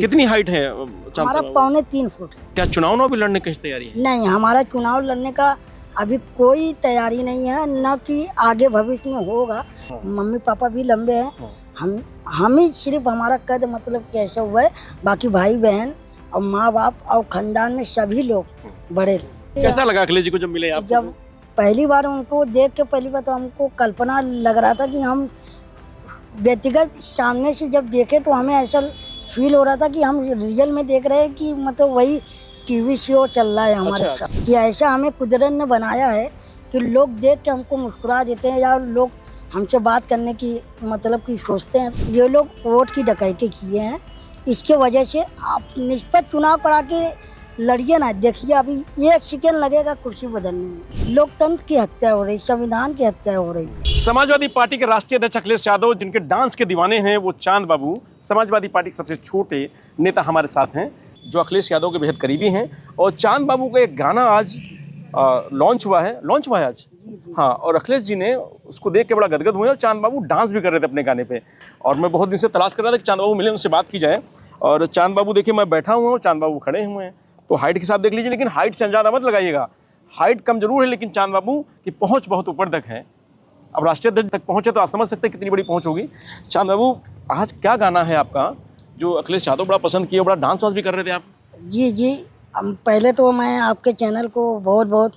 कितनी हाइट है हमारा 2.25 फुट है। क्या चुनाव भी लड़ने की तैयारी है? नहीं, हमारा चुनाव लड़ने का अभी कोई तैयारी नहीं है, न कि आगे भविष्य में होगा। मम्मी पापा भी लंबे हैं, हम ही सिर्फ हमारा कद मतलब कैसे हुआ है, बाकी भाई बहन और माँ बाप और खानदान में सभी लोग बड़े। कैसा लगा अखिलेश जी को जब मिले आप? जब पहली बार उनको देख के पहली बार तो हमको कल्पना लग रहा था कि हम व्यक्तिगत सामने से जब देखे तो हमें ऐसा फील हो रहा था कि हम रियल में देख रहे हैं कि मतलब वही टीवी शो चल रहा है हमारे साथ। कि ऐसा हमें कुदरत ने बनाया है कि लोग देख के हमको मुस्कुरा देते हैं या लोग हमसे बात करने की मतलब कि सोचते हैं। ये लोग वोट की डकैती किए हैं, इसके वजह से आप निष्पक्ष चुनाव करा के लड़िए ना। देखिए अभी 1 सेकेंड लगेगा कुर्सी बदलने में। लोकतंत्र की हत्या हो रही, संविधान की हत्या हो रही। समाजवादी पार्टी के राष्ट्रीय अध्यक्ष अखिलेश यादव, जिनके डांस के दीवाने हैं वो चांद बाबू, समाजवादी पार्टी के सबसे छोटे नेता हमारे साथ हैं जो अखिलेश यादव के बेहद करीबी हैं। और चांद बाबू का एक गाना आज लॉन्च हुआ है आज। हाँ, और अखिलेश जी ने उसको देख के बड़ा गदगद हुए और चांद बाबू डांस भी कर रहे थे अपने गाने पे। और मैं बहुत दिन से तलाश कर रहा था कि चांद बाबू मिले, उनसे बात की जाए। और चांद बाबू देखिए, मैं बैठा हुआ हूँ, चांद बाबू खड़े हुए हैं, तो हाइट के हिसाब देख लीजिए, लेकिन हाइट से अंदाजा मत लगाइएगा। हाइट कम जरूर है, लेकिन चांद बाबू की पहुँच बहुत ऊपर तक है। अब राष्ट्रीय अध्यक्ष तक पहुँचे तो आप समझ सकते हैं कितनी बड़ी पहुँच होगी। चांद बाबू, आज क्या गाना है आपका जो अखिलेश यादव बड़ा पसंद किया, बड़ा डांस वांस भी कर रहे थे आप? जी, पहले तो मैं आपके चैनल को बहुत बहुत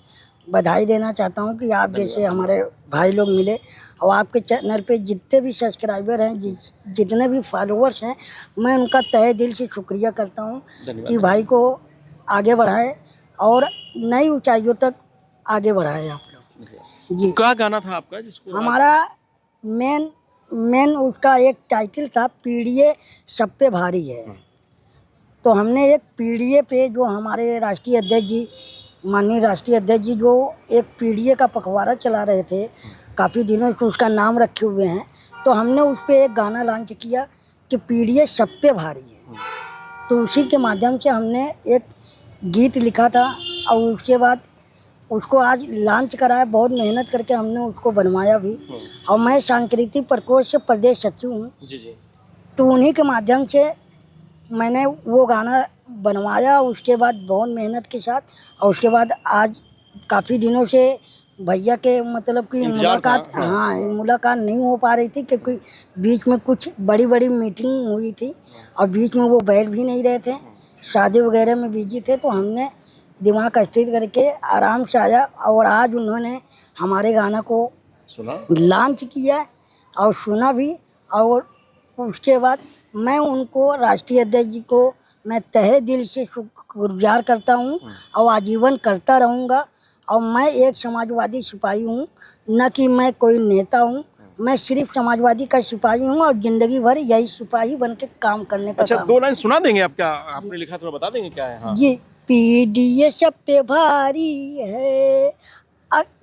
बधाई देना चाहता हूं कि आप जैसे हमारे भाई लोग मिले और आपके चैनल पे जितने भी सब्सक्राइबर हैं, जितने भी फॉलोअर्स हैं, मैं उनका तहे दिल से शुक्रिया करता हूं कि भाई को आगे बढ़ाए और नई ऊंचाइयों तक आगे बढ़ाए आप लोग। जी, क्या गाना था आपका जिसको? हमारा मेन उसका एक टाइटल था, पीड़िए सब पे भारी है। तो हमने एक पीड़िए पे जो हमारे राष्ट्रीय अध्यक्ष जी, माननीय राष्ट्रीय अध्यक्ष जी जो एक पीड़िए का पखवाड़ा चला रहे थे, काफ़ी दिनों से उसका नाम रखे हुए हैं, तो हमने उस पर एक गाना लॉन्च किया कि पीड़िए सब पे भारी है। तो उसी के माध्यम से हमने एक गीत लिखा था और उसके बाद उसको आज लॉन्च कराया। बहुत मेहनत करके हमने उसको बनवाया भी। और मैं सांस्कृतिक प्रकोष्ठ से प्रदेश सचिव हूँ, तो उन्हीं के माध्यम से मैंने वो गाना बनवाया। उसके बाद बहुत मेहनत के साथ, और उसके बाद आज काफ़ी दिनों से भैया के मतलब कि मुलाकात मुलाकात नहीं हो पा रही थी, क्योंकि बीच में कुछ बड़ी बड़ी मीटिंग हुई थी और बीच में वो बैठ भी नहीं रहे थे, शादी वगैरह में बिजी थे। तो हमने दिमाग स्थिर करके आराम से आया और आज उन्होंने हमारे गाना को लॉन्च किया और सुना भी। और उसके बाद मैं उनको, राष्ट्रीय अध्यक्ष जी को मैं तहे दिल से शुक्रगुजार करता हूँ और आजीवन करता रहूँगा। और मैं एक समाजवादी सिपाही हूँ, न कि मैं कोई नेता हूँ। मैं सिर्फ समाजवादी का सिपाही हूँ और ज़िंदगी भर यही सिपाही बन के काम करने का। अच्छा, 2 लाइन सुना देंगे आप? क्या आपने लिखा, थोड़ा बता देंगे क्या है? हाँ जी, पीड़िए सब पे भारी है,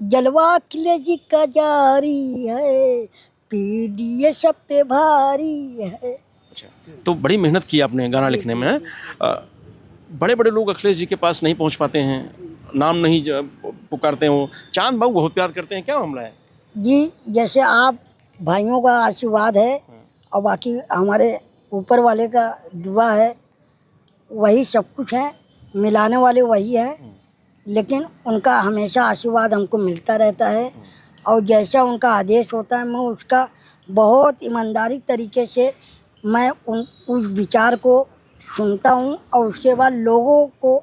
जलवा अखिलेश जी का जारी है, पीड़िए सब पे भारी है। अच्छा, तो बड़ी मेहनत की आपने गाना लिखने में। बड़े बड़े लोग अखिलेश जी के पास नहीं पहुंच पाते हैं, नाम नहीं पुकारते हो। चांद बाबू बहुत प्यार करते हैं, क्या मामला है? जी, जैसे आप भाइयों का आशीर्वाद है और बाकी हमारे ऊपर वाले का दुआ है, वही सब कुछ है, मिलाने वाले वही है। लेकिन उनका हमेशा आशीर्वाद हमको मिलता रहता है और जैसा उनका आदेश होता है, मैं उसका बहुत ईमानदारी तरीके से मैं उस विचार को सुनता हूँ और उसके बाद लोगों को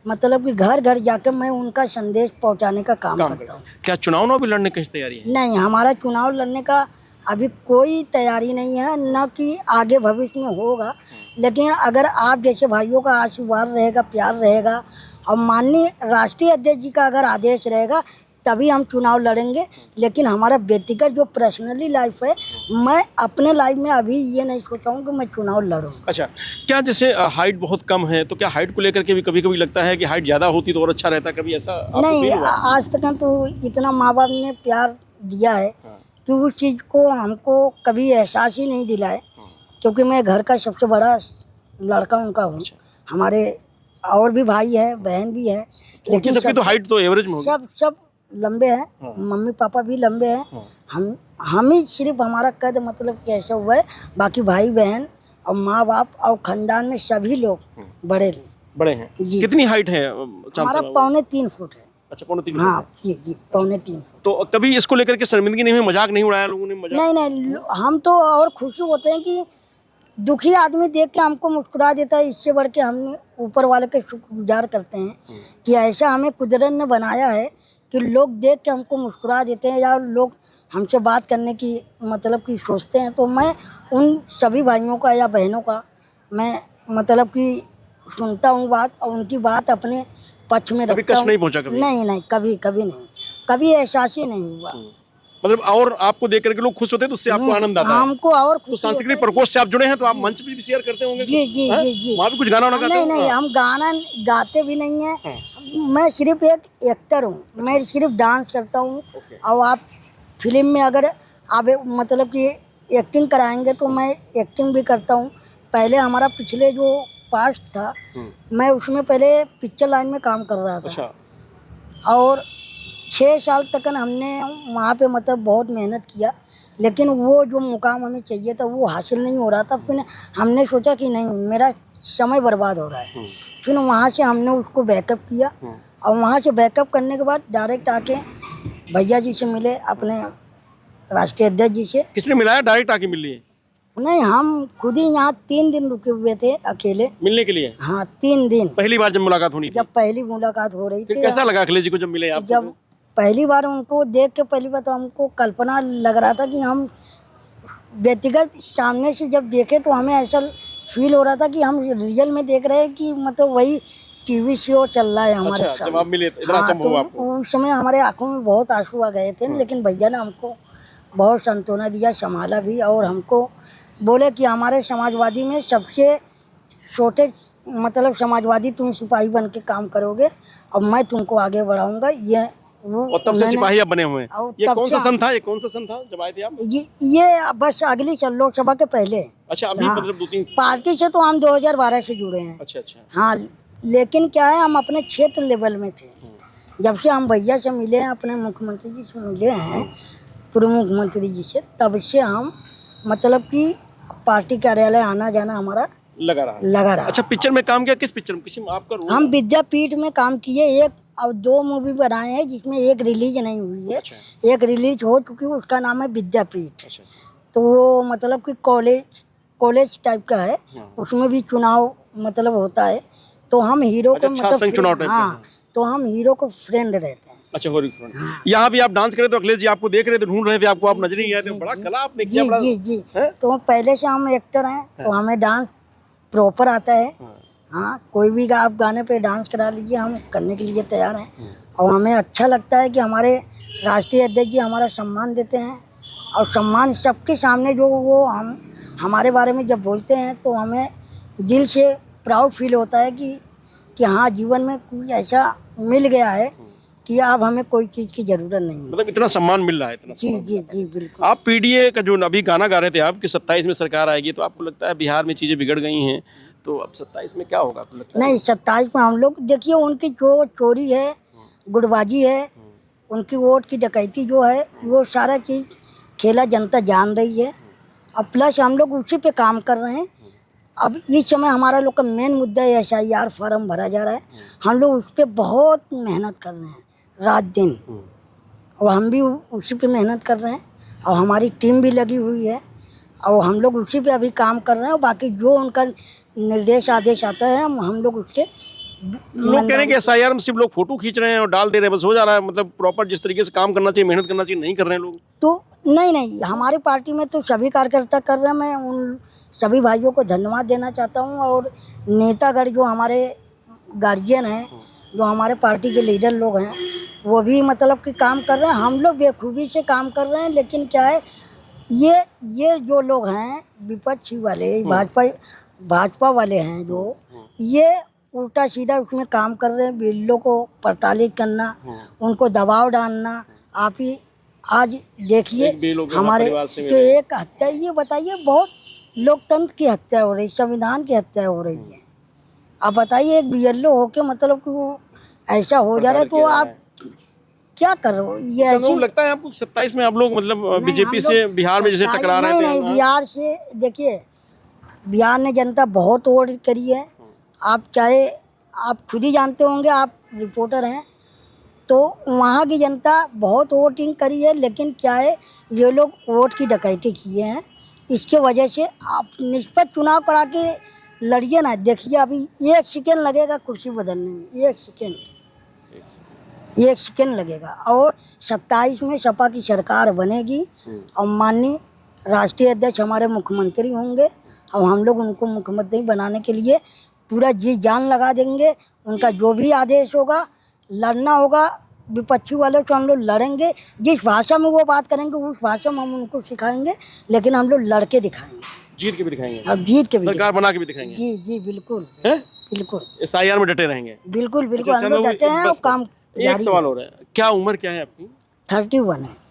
मतलब कि घर घर जाकर मैं उनका संदेश पहुँचाने का काम करता हूँ। क्या चुनाव भी लड़ने की तैयारी है? नहीं, हमारा चुनाव लड़ने का अभी कोई तैयारी नहीं है, न कि आगे भविष्य में होगा। लेकिन अगर आप जैसे भाइयों का आशीर्वाद रहेगा, प्यार रहेगा और माननीय राष्ट्रीय अध्यक्ष जी का अगर आदेश रहेगा, तभी हम चुनाव लड़ेंगे। लेकिन हमारा व्यक्तिगत जो पर्सनली लाइफ है, मैं अपने लाइफ में अभी ये नहीं सोचा हूँ कि मैं चुनाव लड़ूँ। अच्छा, क्या जैसे हाइट बहुत कम है, तो क्या हाइट को लेकर के भी कभी कभी लगता है कि हाइट ज़्यादा होती तो और अच्छा रहता? कभी ऐसा नहीं, आज तक तो इतना माँ बाप ने प्यार दिया है कि उस चीज़ को हमको कभी एहसास ही नहीं दिलाए, क्योंकि मैं घर का सबसे बड़ा लड़का उनका हूँ। हमारे और भी भाई है, बहन भी है, लेकिन सबकी तो हाइट तो एवरेज में होगी। सब लंबे हैं। मम्मी पापा भी लंबे हैं। हम ही सिर्फ हमारा कद मतलब कैसे हुआ है, बाकी भाई बहन और माँ बाप और खानदान में सभी लोग बड़े बड़े हैं। जी। कितनी हाइट है चांद हमारा साहब? 3.25 फुट है। अच्छा, 3.25 हाँ है। जी जी 3.25 फुट। तो कभी इसको लेकर के शर्मिंदगी नहीं हुई, मजाक नहीं उड़ाया लोगों ने? मजाक नहीं नहीं, हम तो और खुशी होते हैं कि दुखी आदमी देख के हमको मुस्कुरा देता है, इससे बढ़ के हम ऊपर वाले के शुक्रगुजार करते हैं कि ऐसा हमें कुदरत ने बनाया है कि लोग देख के हमको मुस्कुरा देते हैं या लोग हमसे बात करने की मतलब कि सोचते हैं। तो मैं उन सभी भाइयों का या बहनों का मैं मतलब कि सुनता हूँ बात और उनकी बात अपने पक्ष में कभी रखता कष्ट हूँ। नहीं पहुंचा कभी? नहीं नहीं, कभी कभी नहीं, कभी एहसास ही नहीं हुआ। मतलब और आपको देख करके लोग खुश होते हैं तो उससे आपको आनंद आता है? हमको और तो खुशी सांस्कृतिक होता है प्रकोष्ठ से आप जुड़े हैं तो आप मंच पे भी शेयर करते होंगे जी कुछ? जी हैं? जी जी। वहाँ भी कुछ गाना वाना गाते नहीं हो? नहीं, हाँ। हम गाना गाते भी नहीं हैं। हाँ। मैं सिर्फ एक एक्टर हूँ, मैं सिर्फ डांस करता हूँ। ओके। और आप फिल्म में अगर आप मतलब कि एक्टिंग कराएंगे तो मैं एक्टिंग भी करता हूँ। पहले हमारा पिछले जो पास्ट था, मैं उसमें पहले पिक्चर लाइन में काम कर रहा था। अच्छा। और 6 साल तक हमने वहाँ पे मतलब बहुत मेहनत किया, लेकिन वो जो मुकाम हमें चाहिए था वो हासिल नहीं हो रहा था। फिर हमने सोचा कि नहीं, मेरा समय बर्बाद हो रहा है। फिर वहाँ से हमने उसको बैकअप किया और वहाँ से बैकअप करने के बाद डायरेक्ट आके भैया जी से मिले, अपने राष्ट्रीय अध्यक्ष जी से। किसने मिलाया? डायरेक्ट आके मिल लिए? नहीं, हम खुद ही यहाँ 3 दिन रुके हुए थे अकेले। मिलने के लिए? हाँ 3 दिन। पहली बार जब मुलाकात होनी थी? जब पहली मुलाकात हो रही फिर थी। कैसा लगा अखिलेश जी को जब मिले आप? जब पहली बार उनको देख के पहली बार तो हमको कल्पना लग रहा था कि हम व्यक्तिगत सामने से जब देखे तो हमें ऐसा फील हो रहा था कि हम रियल में देख रहे हैं कि मतलब वही टीवी शो चल रहा है हमारे अच्छा, जब सामने। आप मिले इतना हाँ, अचंभा हुआ आपको? तो उस समय हमारे आंखों में बहुत आंसू आ गए थे, लेकिन भैया ने हमको बहुत सांत्वना दिया, संभाला भी और हमको बोले कि हमारे समाजवादी में सबसे छोटे मतलब समाजवादी तुम सिपाही बन के काम करोगे और मैं तुमको आगे बढ़ाऊंगा। ये वो और तब से सिपाही आप बने हुए हैं? और ये तब कौन सा से सन था? ये कौन सा सन था जब आए थे आप? ये बस अगली लोकसभा के पहले। अच्छा, अभी हाँ, मतलब 2-3। पार्टी से तो हम 2012 से जुड़े हैं। अच्छा अच्छा। हाँ, लेकिन क्या है, हम अपने क्षेत्र लेवल में थे। जब से हम भैया से मिले हैं, अपने मुख्यमंत्री जी से मिले हैं, पूर्व मुख्यमंत्री जी से, तब से हम मतलब कि पार्टी कार्यालय आना जाना हमारा लगा रहा। अच्छा, पिक्चर में काम किया? किस पिक्चर में? किसी में आपका रोल? हम विद्यापीठ में काम किए, 1 और 2 मूवी बनाए हैं जिसमें एक रिलीज नहीं हुई है। अच्छा। एक रिलीज हो चुकी है, उसका नाम है विद्यापीठ। अच्छा। तो वो मतलब कि कॉलेज टाइप का है। उसमें भी चुनाव मतलब होता है, तो हम हीरो को अच्छा, संघ चुनाव टाइप का। हाँ, तो हम हीरो को फ्रेंड रहते हैं। अच्छा, हो रही है। यहाँ भी आप डांस करे तो अखिलेश जी आपको देख रहे थे, ढूंढ रहे थे आपको, आप नजर नहीं आए थे। बड़ा कला आपने किया। बड़ा जी जी जी। तो पहले से हम एक्टर हैं तो हमें डांस प्रॉपर आता है। हाँ, कोई भी आप गाने पे डांस करा लीजिए, हम करने के लिए तैयार हैं। और हमें अच्छा लगता है कि हमारे राष्ट्रीय अध्यक्ष जी हमारा सम्मान देते हैं और सम्मान सबके सामने जो वो हम हमारे बारे में जब बोलते हैं तो हमें दिल से प्राउड फील होता है कि हाँ, जीवन में कुछ ऐसा मिल गया है कि अब हमें कोई चीज़ की ज़रूरत नहीं है। मतलब इतना सम्मान मिल रहा है, इतना जी जी जी बिल्कुल। आप पीडीए का जो अभी गाना गा रहे थे आप कि 27 में सरकार आएगी, तो आपको लगता है बिहार में चीज़ें बिगड़ गई हैं, तो अब 27 में क्या होगा आपको लगता है? नहीं, 27 में हम लोग देखिए, उनकी जो चोरी है, गुटबाजी है, उनकी वोट की डकैती जो है, वो सारा चीज़ खेला जनता जान रही है। अब प्लस हम लोग उसी पे काम कर रहे हैं। अब इस समय हमारा लोग का मेन मुद्दा है SIR फॉर्म भरा जा रहा है। हम लोग उस पर बहुत मेहनत कर रहे हैं, रात दिन। और हम भी उसी पे मेहनत कर रहे हैं और हमारी टीम भी लगी हुई है और हम लोग उसी पे अभी काम कर रहे हैं। और बाकी जो उनका निर्देश आदेश आता है हम लोग उसके लोग कह रहे हैं कि SIR में सिर्फ लोग फोटो खींच रहे हैं और डाल दे रहे हैं, बस हो जा रहा है। मतलब प्रॉपर जिस तरीके से काम करना चाहिए, मेहनत करना चाहिए, नहीं कर रहे हैं लोग। तो नहीं, हमारी पार्टी में तो सभी कार्यकर्ता कर रहे हैं। मैं उन सभी भाइयों को धन्यवाद देना चाहता हूँ। और नेतागढ़ जो हमारे गार्जियन हैं, जो हमारे पार्टी के लीडर लोग हैं, वो भी मतलब कि काम कर रहे हैं। हम लोग बेखूबी से काम कर रहे हैं, लेकिन क्या है, ये जो लोग हैं विपक्षी वाले, भाजपा वाले हैं, जो ये उल्टा सीधा उसमें काम कर रहे हैं, बिल्लों को प्रताड़ित करना, उनको दबाव डालना। आप ही आज देखिए हमारे तो एक हत्या, ये बताइए, बहुत लोकतंत्र की हत्या हो रही, संविधान की हत्या हो रही है। आप बताइए, एक BLO होके मतलब कि वो ऐसा हो जा रहा है, तो आप क्या कर रहे हो? ये ऐसी लगता है आपको 27 में आप लोग मतलब बीजेपी से बिहार में जैसे टकरा रहे थे? नहीं, बिहार से देखिए, बिहार ने जनता बहुत वोट करी है। आप चाहे आप खुद ही जानते होंगे, आप रिपोर्टर हैं, तो वहाँ की जनता बहुत वोटिंग करी है। लेकिन क्या है, ये लोग वोट की डकैती किए हैं। इसके वजह से आप निष्पक्ष चुनाव करा के लड़िए ना। देखिए अभी 1 सेकेंड लगेगा कुर्सी बदलने में, 1 सेकेंड लगेगा। और 27 में सपा की सरकार बनेगी और माननीय राष्ट्रीय अध्यक्ष हमारे मुख्यमंत्री होंगे और हम लोग उनको मुख्यमंत्री बनाने के लिए पूरा जी जान लगा देंगे। उनका जो भी आदेश होगा, लड़ना होगा विपक्षी वालों से, हम लोग लड़ेंगे। जिस भाषा में वो बात करेंगे उस भाषा में हम उनको सिखाएंगे, लेकिन हम लोग लड़के दिखाएंगे, जीत के भी दिखाएंगे, अब जीत के भी सरकार बना के भी दिखाएंगे। जी जी बिल्कुल हैं? बिल्कुल SIR में डटे रहेंगे। बिल्कुल बिल्कुल अच्छा, हम लोग डटे हैं और काम एक जारी सवाल हो रहा है, क्या उम्र क्या है आपकी? 31 है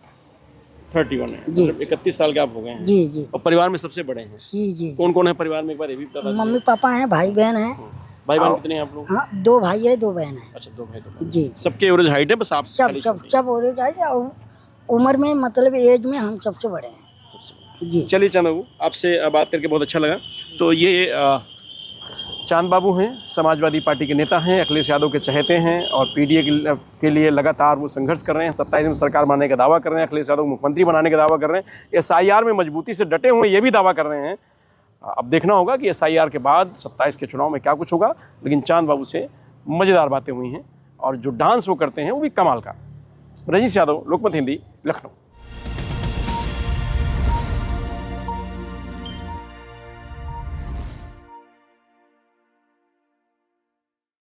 31 है, जी। मतलब 31 साल के आप हो गए हैं। जी जी और परिवार में सबसे बड़े हैं। जी जी। कौन कौन है परिवार में, एक बार ये भी बता दीजिए। मम्मी पापा हैं, भाई बहन हैं। भाई बहन कितने हैं आप लोग? हाँ 2 भाई है 2 बहन है। अच्छा 2 भाई 2 बहन। जी सबके एवरेज हाइट है, बस आप सब खाली सब छोटे हैं। सब हो जाए और उम्र में मतलब एज में हम सबसे बड़े हैं। सबसे बड़े। जी चलिए चांद बाबू, आपसे बात करके बहुत अच्छा लगा। तो ये चांद बाबू हैं, समाजवादी पार्टी के नेता हैं, अखिलेश यादव के चहेते हैं और PDA के लिए लगातार वो संघर्ष कर रहे हैं। 27 में सरकार बनाने का दावा कर रहे हैं, अखिलेश यादव मुख्यमंत्री बनाने का दावा कर रहे हैं, SIR में मजबूती से डटे हुए ये भी दावा कर रहे हैं। अब देखना होगा कि SIR के बाद 27 के चुनाव में क्या कुछ होगा। लेकिन चांद बाबू से मज़ेदार बातें हुई हैं और जो डांस वो करते हैं वो भी कमाल का। रजनीश यादव, लोकमत हिंदी, लखनऊ।